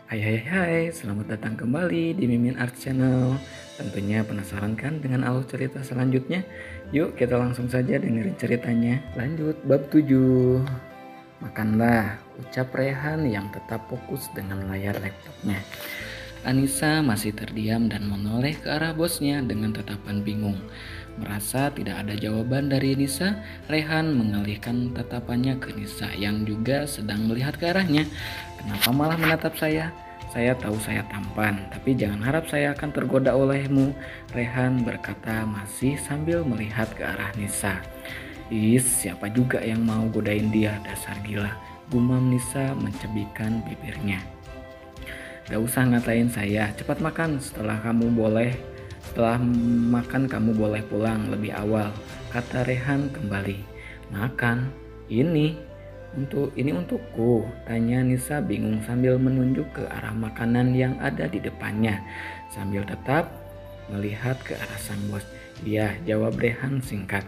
Hai, selamat datang kembali di Mimin Art Channel. Tentunya penasaran kan dengan alur cerita selanjutnya? Yuk kita langsung saja dengerin ceritanya. Lanjut bab 7. Makanlah, ucap Rehan yang tetap fokus dengan layar laptopnya. Anissa masih terdiam dan menoleh ke arah bosnya dengan tatapan bingung. Merasa tidak ada jawaban dari Nisa, Rehan mengalihkan tatapannya ke Nisa yang juga sedang melihat ke arahnya. Kenapa malah menatap saya? Saya tahu saya tampan, tapi jangan harap saya akan tergoda olehmu, Rehan berkata masih sambil melihat ke arah Nisa. Siapa juga yang mau godain dia, dasar gila, gumam Nisa mencebikkan bibirnya. Gak usah ngatain saya, cepat makan setelah makan kamu boleh pulang lebih awal, kata Rehan kembali. Makan? Ini untukku, tanya Nisa bingung sambil menunjuk ke arah makanan yang ada di depannya, sambil tetap melihat ke arah sang bos. Iya, jawab Rehan singkat.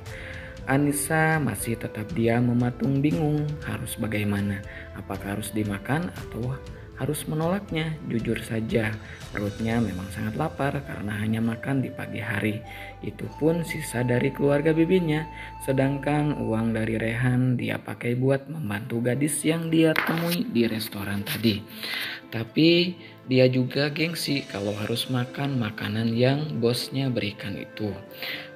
Anissa masih tetap diam mematung bingung harus bagaimana, apakah harus dimakan atau harus menolaknya. Jujur saja, perutnya memang sangat lapar karena hanya makan di pagi hari. Itu pun sisa dari keluarga bibinya. Sedangkan uang dari Rehan dia pakai buat membantu gadis yang dia temui di restoran tadi. Tapi dia juga gengsi kalau harus makan makanan yang bosnya berikan itu.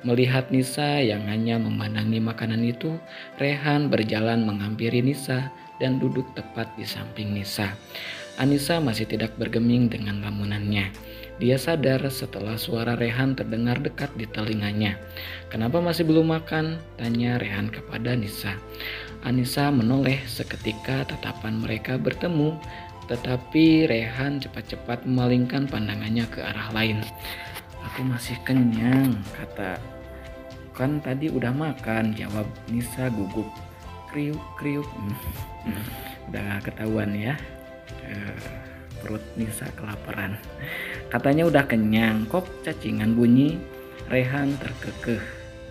Melihat Nisa yang hanya memandangi makanan itu, Rehan berjalan menghampiri Nisa dan duduk tepat di samping Nisa. Anissa masih tidak bergeming dengan lamunannya. Dia sadar setelah suara Rehan terdengar dekat di telinganya. Kenapa masih belum makan? Tanya Rehan kepada Nisa. Anissa menoleh seketika tatapan mereka bertemu. Tetapi Rehan cepat-cepat memalingkan pandangannya ke arah lain. Aku masih kenyang, kata. Kan tadi udah makan, jawab Nisa gugup. Kriuk. Udah ketahuan ya. Perut Nisa kelaparan. Katanya udah kenyang, kok cacingan bunyi. Rehan terkekeh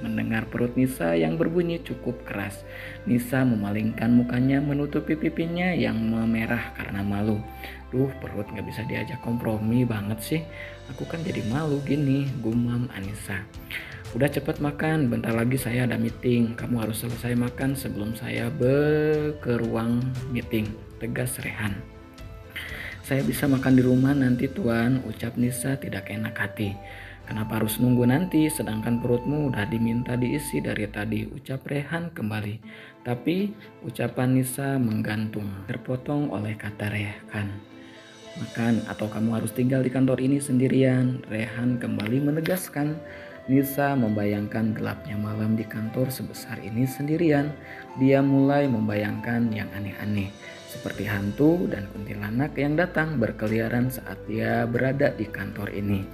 mendengar perut Nisa yang berbunyi cukup keras. Nisa memalingkan mukanya menutupi pipinya yang memerah karena malu. Perut gak bisa diajak kompromi banget sih. Aku kan jadi malu gini, gumam Anissa. Udah cepet makan, bentar lagi saya ada meeting. Kamu harus selesai makan sebelum saya ke ruang meeting, tegas Rehan. Saya bisa makan di rumah nanti tuan, ucap Nisa tidak enak hati. Kenapa harus nunggu nanti sedangkan perutmu udah diminta diisi dari tadi, ucap Rehan kembali. Tapi ucapan Nisa menggantung, terpotong oleh kata Rehan. Makan atau kamu harus tinggal di kantor ini sendirian, Rehan kembali menegaskan. Nisa membayangkan gelapnya malam di kantor sebesar ini sendirian. Dia mulai membayangkan yang aneh-aneh, seperti hantu dan kuntilanak yang datang berkeliaran saat dia berada di kantor ini.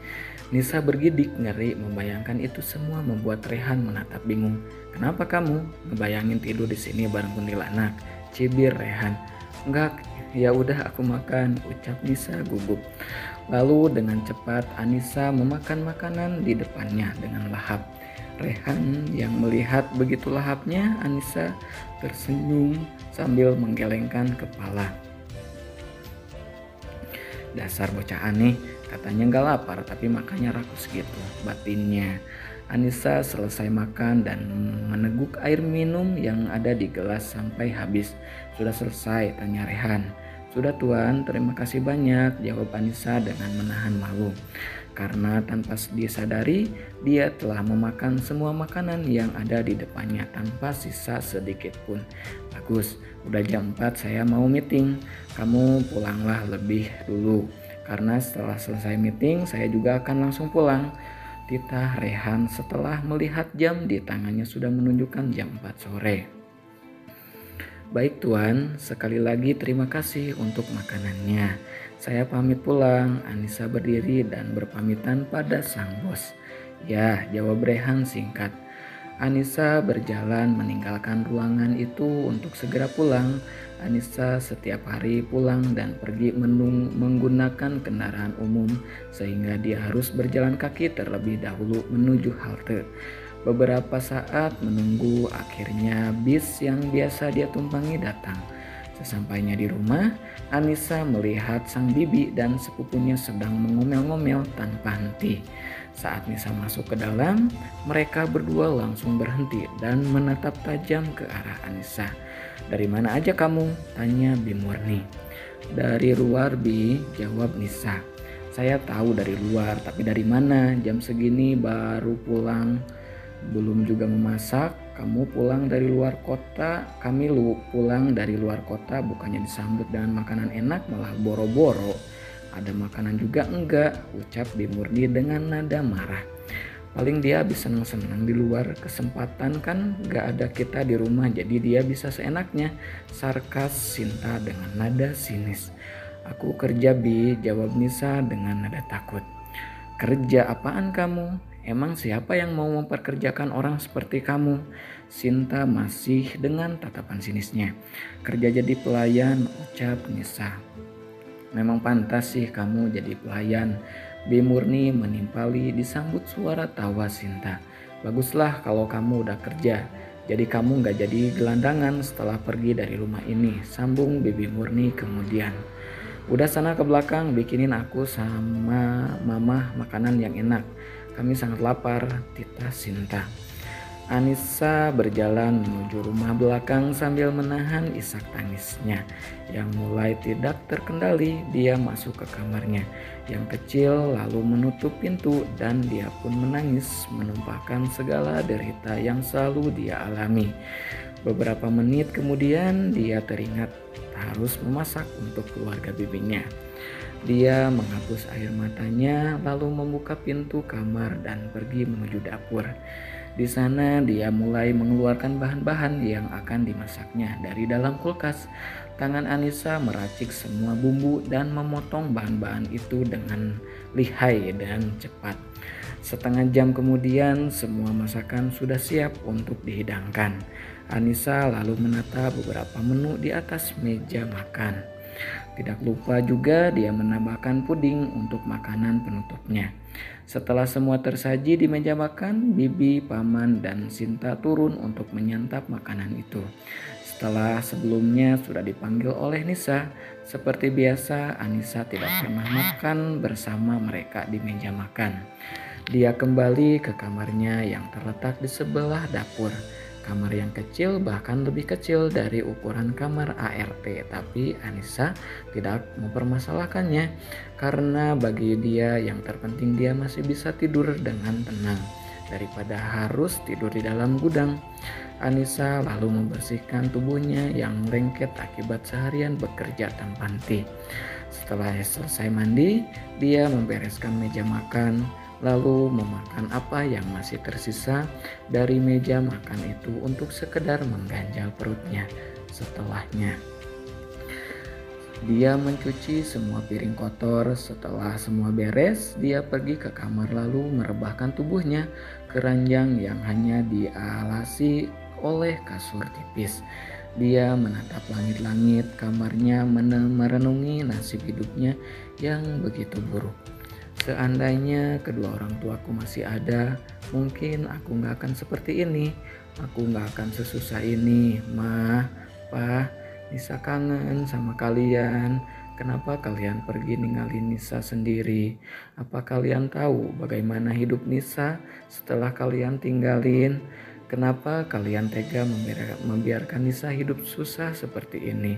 Nisa bergidik ngeri membayangkan itu semua membuat Rehan menatap bingung. Kenapa kamu ngebayangin tidur di sini bareng kuntilanak? Cibir Rehan. Enggak, ya udah aku makan, ucap Nisa gugup. Lalu dengan cepat Anissa memakan makanan di depannya dengan lahap. Rehan yang melihat begitu lahapnya Anissa tersenyum sambil menggelengkan kepala. Dasar bocah aneh, katanya gak lapar tapi makannya rakus gitu, batinnya. Anissa selesai makan dan meneguk air minum yang ada di gelas sampai habis. Sudah selesai, tanya Rehan. Sudah tuan, terima kasih banyak, jawab Anissa dengan menahan malu. Karena tanpa disadari, dia telah memakan semua makanan yang ada di depannya tanpa sisa sedikit pun. Bagus, udah jam 4 saya mau meeting. Kamu pulanglah lebih dulu. Karena setelah selesai meeting, saya juga akan langsung pulang. Titah Rehan setelah melihat jam di tangannya sudah menunjukkan jam 4 sore. Baik tuan, sekali lagi terima kasih untuk makanannya. Saya pamit pulang. Anissa berdiri dan berpamitan pada sang bos. Ya, jawab Rehan singkat. Anissa berjalan meninggalkan ruangan itu untuk segera pulang. Anissa setiap hari pulang dan pergi menggunakan kendaraan umum sehingga dia harus berjalan kaki terlebih dahulu menuju halte. Beberapa saat menunggu, akhirnya bis yang biasa dia tumpangi datang. Sesampainya di rumah, Anissa melihat sang bibi dan sepupunya sedang mengomel-ngomel tanpa henti. Saat Nisa masuk ke dalam, mereka berdua langsung berhenti dan menatap tajam ke arah Anissa. "Dari mana aja kamu?" tanya Bi Murni. "Dari luar, Bi," jawab Nisa. "Saya tahu dari luar, tapi dari mana? Jam segini baru pulang. Belum juga memasak. Kamu pulang dari luar kota, kami pulang dari luar kota, bukannya disambut dengan makanan enak malah boro-boro. Ada makanan juga enggak," ucap Bi Murni dengan nada marah. "Paling dia habis senang-senang di luar, kesempatan kan gak ada kita di rumah, jadi dia bisa seenaknya," sarkas Sinta dengan nada sinis. "Aku kerja, Bi," jawab Nisa dengan nada takut. "Kerja apaan kamu? Emang siapa yang mau memperkerjakan orang seperti kamu?" Sinta masih dengan tatapan sinisnya. "Kerja jadi pelayan," ucap Nisa. "Memang pantas sih kamu jadi pelayan," Bi Murni menimpali disambut suara tawa Sinta. "Baguslah kalau kamu udah kerja. Jadi kamu gak jadi gelandangan setelah pergi dari rumah ini," sambung Bibi Murni kemudian. "Udah sana ke belakang bikinin aku sama mama makanan yang enak. Kami sangat lapar," titah Sinta. Anissa berjalan menuju rumah belakang sambil menahan isak tangisnya yang mulai tidak terkendali. Dia masuk ke kamarnya yang kecil lalu menutup pintu dan dia pun menangis menumpahkan segala derita yang selalu dia alami. Beberapa menit kemudian dia teringat harus memasak untuk keluarga bibinya. Dia menghapus air matanya lalu membuka pintu kamar dan pergi menuju dapur. Di sana dia mulai mengeluarkan bahan-bahan yang akan dimasaknya dari dalam kulkas. Tangan Anissa meracik semua bumbu dan memotong bahan-bahan itu dengan lihai dan cepat. Setengah jam kemudian semua masakan sudah siap untuk dihidangkan. Anissa lalu menata beberapa menu di atas meja makan. Tidak lupa juga dia menambahkan puding untuk makanan penutupnya. Setelah semua tersaji di meja makan, Bibi, Paman, dan Sinta turun untuk menyantap makanan itu. Setelah sebelumnya sudah dipanggil oleh Nisa, seperti biasa Anissa tidak pernah makan bersama mereka di meja makan. Dia kembali ke kamarnya yang terletak di sebelah dapur. Kamar yang kecil bahkan lebih kecil dari ukuran kamar ART, tapi Anissa tidak mempermasalahkannya karena bagi dia yang terpenting dia masih bisa tidur dengan tenang daripada harus tidur di dalam gudang. Anissa lalu membersihkan tubuhnya yang lengket akibat seharian bekerja tanpa henti. Setelah selesai mandi, dia membereskan meja makan lalu memakan apa yang masih tersisa dari meja makan itu untuk sekedar mengganjal perutnya. Setelahnya dia mencuci semua piring kotor. Setelah semua beres, dia pergi ke kamar lalu merebahkan tubuhnya ke ranjang yang hanya dialasi oleh kasur tipis. Dia menatap langit-langit kamarnya, merenungi nasib hidupnya yang begitu buruk. Seandainya kedua orang tuaku masih ada, mungkin aku gak akan seperti ini. Aku gak akan sesusah ini. Ma, Pa, Nisa kangen sama kalian. Kenapa kalian pergi ninggalin Nisa sendiri? Apa kalian tahu bagaimana hidup Nisa setelah kalian tinggalin? Kenapa kalian tega membiarkan Nisa hidup susah seperti ini?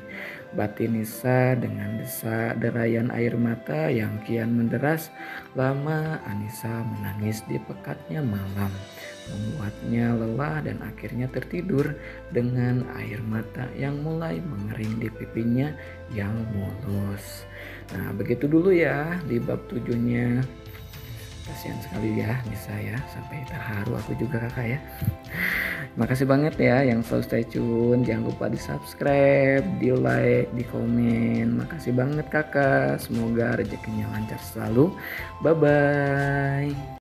Batin Nisa dengan derayan air mata yang kian menderas. Lama Anissa menangis di pekatnya malam, membuatnya lelah dan akhirnya tertidur dengan air mata yang mulai mengering di pipinya yang mulus. Nah, begitu dulu ya di bab 7-nya. Kasihan sekali ya Nisa ya, sampai terharu aku juga kakak ya. Makasih banget ya yang selalu stay tune. Jangan lupa di subscribe, di like, di komen. Makasih banget kakak. Semoga rezekinya lancar selalu. Bye bye.